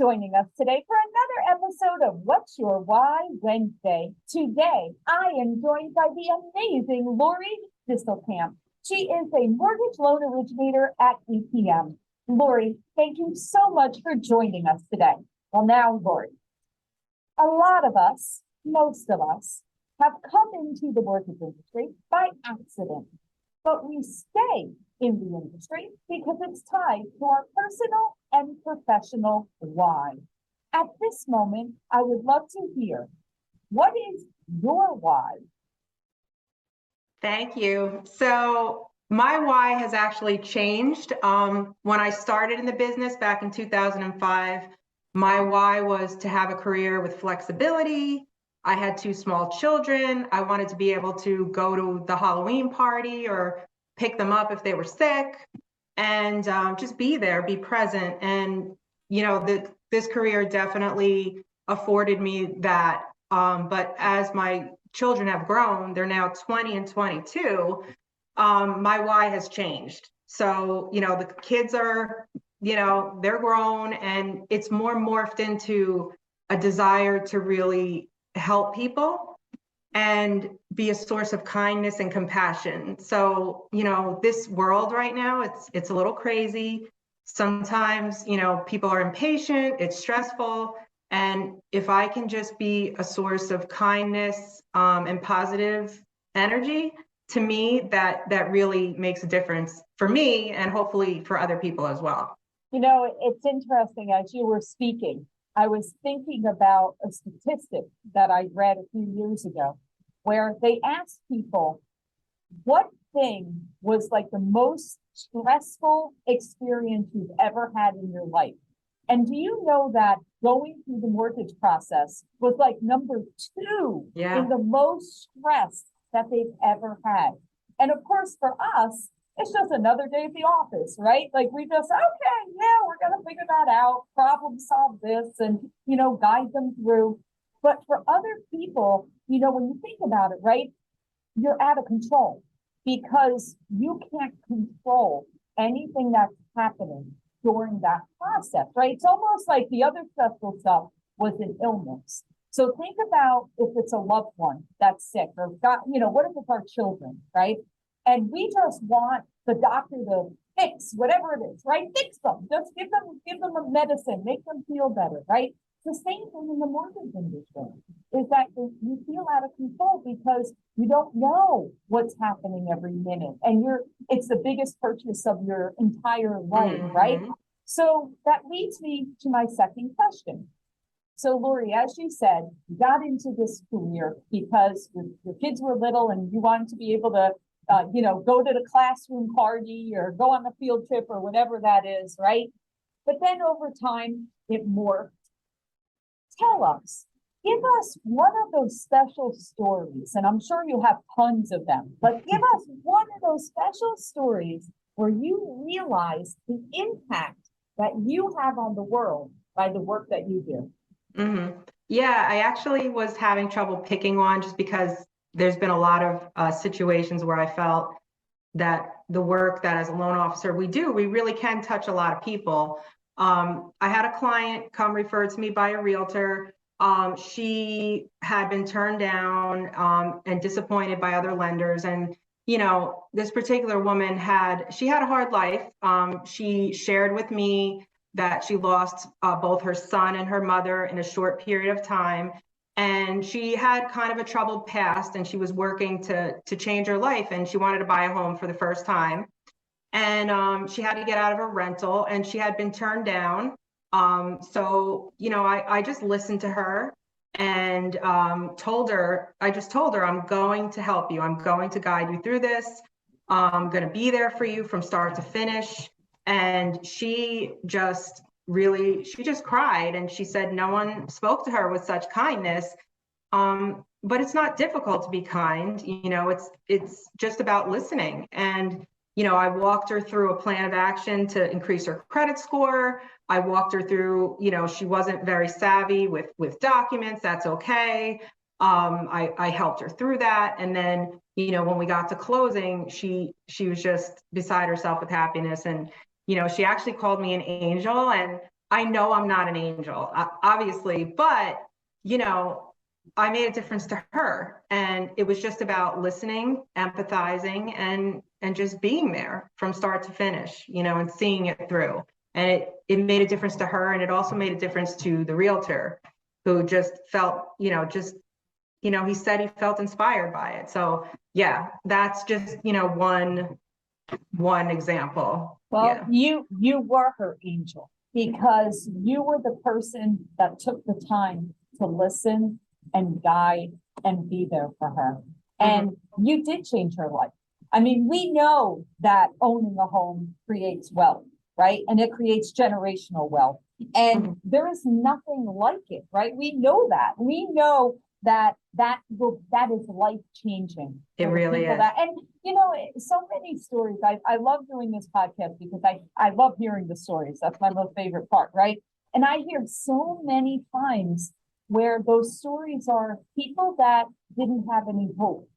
joining us today for another episode of What's Your Why Wednesday. Today, I am joined by the amazing Lori Distelcamp. She is a mortgage loan originator at EPM. Lori, thank you so much for joining us today. Well, now, Lori, a lot of us, most of us, have come into the mortgage industry by accident, but we stay in the industry because it's tied to our personal and professional why. At this moment, I would love to hear, what is your why? Thank you. So my why has actually changed. When I started in the business back in 2005, my why was to have a career with flexibility. I had two small children. I wanted to be able to go to the Halloween party or pick them up if they were sick, and just be there, be present. And, you know, this career definitely afforded me that. But as my children have grown, they're now 20 and 22, my why has changed. So, you know, the kids are, you know, they're grown, and it's more morphed into a desire to really help people and be a source of kindness and compassion. So, you know, this world right now, it's a little crazy. Sometimes, you know, people are impatient, it's stressful. And if I can just be a source of kindness and positive energy, to me, that really makes a difference for me and hopefully for other people as well. You know, it's interesting, as you were speaking, I was thinking about a statistic that I read a few years ago, where they asked people, what thing was like the most stressful experience you've ever had in your life? And do you know that going through the mortgage process was like number two in the most stress that they've ever had? And of course, for us, it's just another day at the office, right? Like we just, okay, yeah, we're going to figure that out, problem solve this, and, you know, guide them through. But for other people, you know, when you think about it, right, you're out of control because you can't control anything that's happening during that process, right? It's almost like the other stressful stuff was an illness. So think about if it's a loved one that's sick, or got, you know, what if it's our children, right? And we just want the doctor to fix whatever it is, right? Fix them, just give them a medicine, make them feel better, right? The same thing in the mortgage industry is that you feel out of control because you don't know what's happening every minute, and it's the biggest purchase of your entire life, right? So that leads me to my second question. So Lori, as you said, you got into this career because your kids were little and you wanted to be able to you know, go to the classroom party or go on a field trip or whatever that is, right? But then over time, it morphed. Tell us, give us one of those special stories, and I'm sure you have tons of them, but give us one of those special stories where you realize the impact that you have on the world by the work that you do. Yeah, I actually was having trouble picking one just because there's been a lot of situations where I felt that the work that as a loan officer we really can touch a lot of people. I had a client come referred to me by a realtor. She had been turned down and disappointed by other lenders. And, you know, this particular woman had a hard life. She shared with me that she lost both her son and her mother in a short period of time. And she had kind of a troubled past, and she was working to change her life, and she wanted to buy a home for the first time. And she had to get out of a rental, and she had been turned down. So, you know, I just listened to her and told her, I'm going to help you. I'm going to guide you through this. I'm going to be there for you from start to finish. And she just cried, and she said no one spoke to her with such kindness. But it's not difficult to be kind. You know, it's just about listening. And, you know, I walked her through a plan of action to increase her credit score. I walked her through, you know, she wasn't very savvy with documents. That's okay. I helped her through that. And then, you know, when we got to closing, she was just beside herself with happiness. And, you know, she actually called me an angel. And I know I'm not an angel, obviously, but you know, I made a difference to her, and it was just about listening, empathizing, and just being there from start to finish, you know, and seeing it through. And it made a difference to her, and it also made a difference to the realtor, who just felt, you know, just, you know, he said he felt inspired by it. So yeah, that's just, you know, one example. Well, Yeah. you were her angel because you were the person that took the time to listen and guide and be there for her. And you did change her life. I mean, we know that owning a home creates wealth, right? And it creates generational wealth. And there is nothing like it, right? We know that. We know that that is life changing. It really is. And you know, so many stories. I love doing this podcast because I love hearing the stories. That's my most favorite part, right? And I hear so many times where those stories are people that didn't have any hope,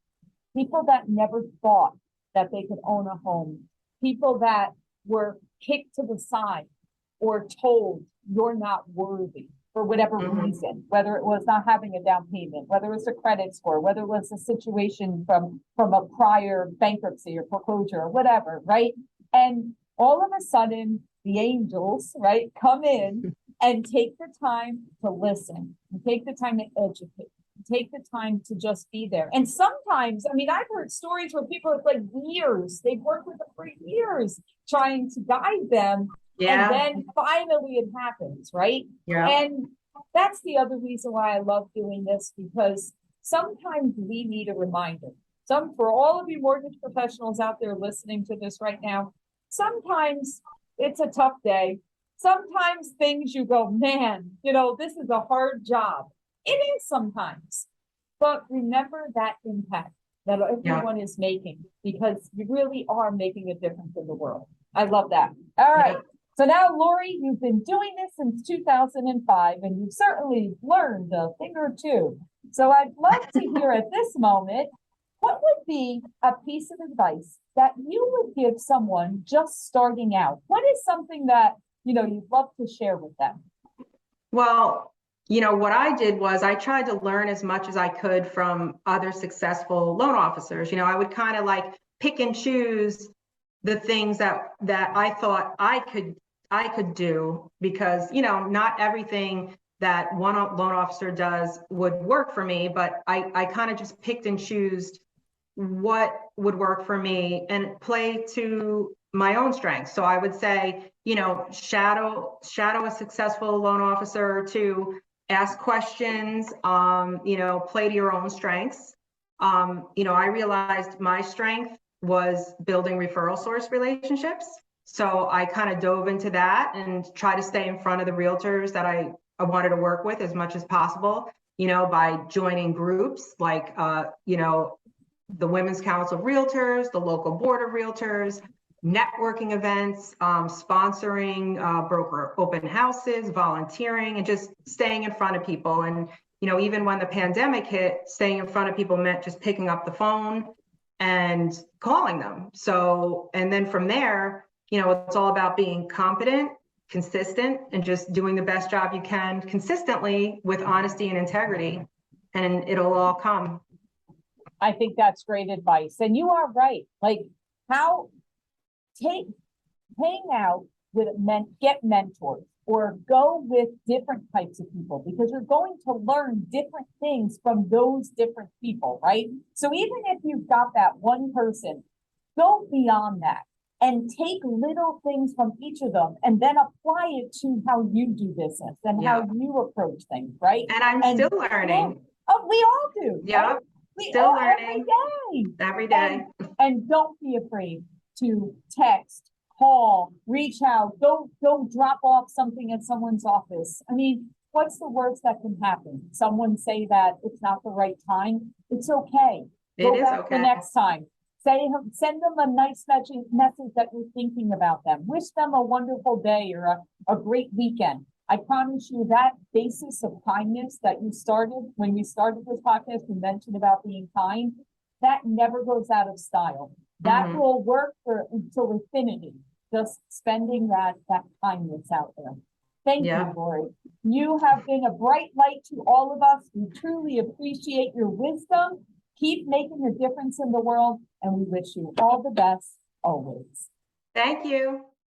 people that never thought that they could own a home, people that were kicked to the side or told you're not worthy for whatever reason, whether it was not having a down payment, whether it was a credit score, whether it was a situation from a prior bankruptcy or foreclosure or whatever, right? And all of a sudden, the angels, right, come in and take the time to listen, and take the time to educate, take the time to just be there. And sometimes, I mean, I've heard stories where people have like years, they've worked with them for years trying to guide them. Yeah. And then finally it happens, right? Yeah. And that's the other reason why I love doing this, because sometimes we need a reminder. For all of you mortgage professionals out there listening to this right now, sometimes it's a tough day. Sometimes things you go, man, you know, this is a hard job. It is sometimes, but remember that impact that everyone is making, because you really are making a difference in the world. I love that. All right. So now, Lori, you've been doing this since 2005, and you've certainly learned a thing or two. So I'd love to hear at this moment, what would be a piece of advice that you would give someone just starting out? What is something that, you know, you'd love to share with them? Well, you know, what I did was I tried to learn as much as I could from other successful loan officers. You know, I would kind of like pick and choose the things that I thought I could do, because, you know, not everything that one loan officer does would work for me, but I kind of just picked and chose what would work for me and play to my own strengths. So I would say, you know, shadow a successful loan officer or two, ask questions, you know, play to your own strengths. You know, I realized my strength was building referral source relationships. So I kind of dove into that and try to stay in front of the realtors that I wanted to work with as much as possible, you know, by joining groups like, you know, the Women's Council of Realtors, the local board of realtors, networking events, sponsoring broker open houses, volunteering, and just staying in front of people. And, you know, even when the pandemic hit, staying in front of people meant just picking up the phone and calling them. So, and then from there, you know, it's all about being competent, consistent, and just doing the best job you can consistently with honesty and integrity, and it'll all come. I think that's great advice. And you are right. Like, how hang out with get mentors, or go with different types of people, because you're going to learn different things from those different people, right? So even if you've got that one person, go beyond that and take little things from each of them and then apply it to how you do business and how you approach things, right? And I'm still learning. Oh, we all do. Yeah, right? We still all, learning every day. And don't be afraid to text, call, reach out, go drop off something at someone's office. I mean, what's the worst that can happen? Someone say that it's not the right time. It's okay. Go back the next time. Send them a nice message that you're thinking about them. Wish them a wonderful day or a great weekend. I promise you that basis of kindness that you started when you started this podcast, you mentioned about being kind, that never goes out of style. That will work until infinity, just spending that kindness out there. Thank Yeah. you, Lori. You have been a bright light to all of us. We truly appreciate your wisdom. Keep making a difference in the world, and we wish you all the best always. Thank you.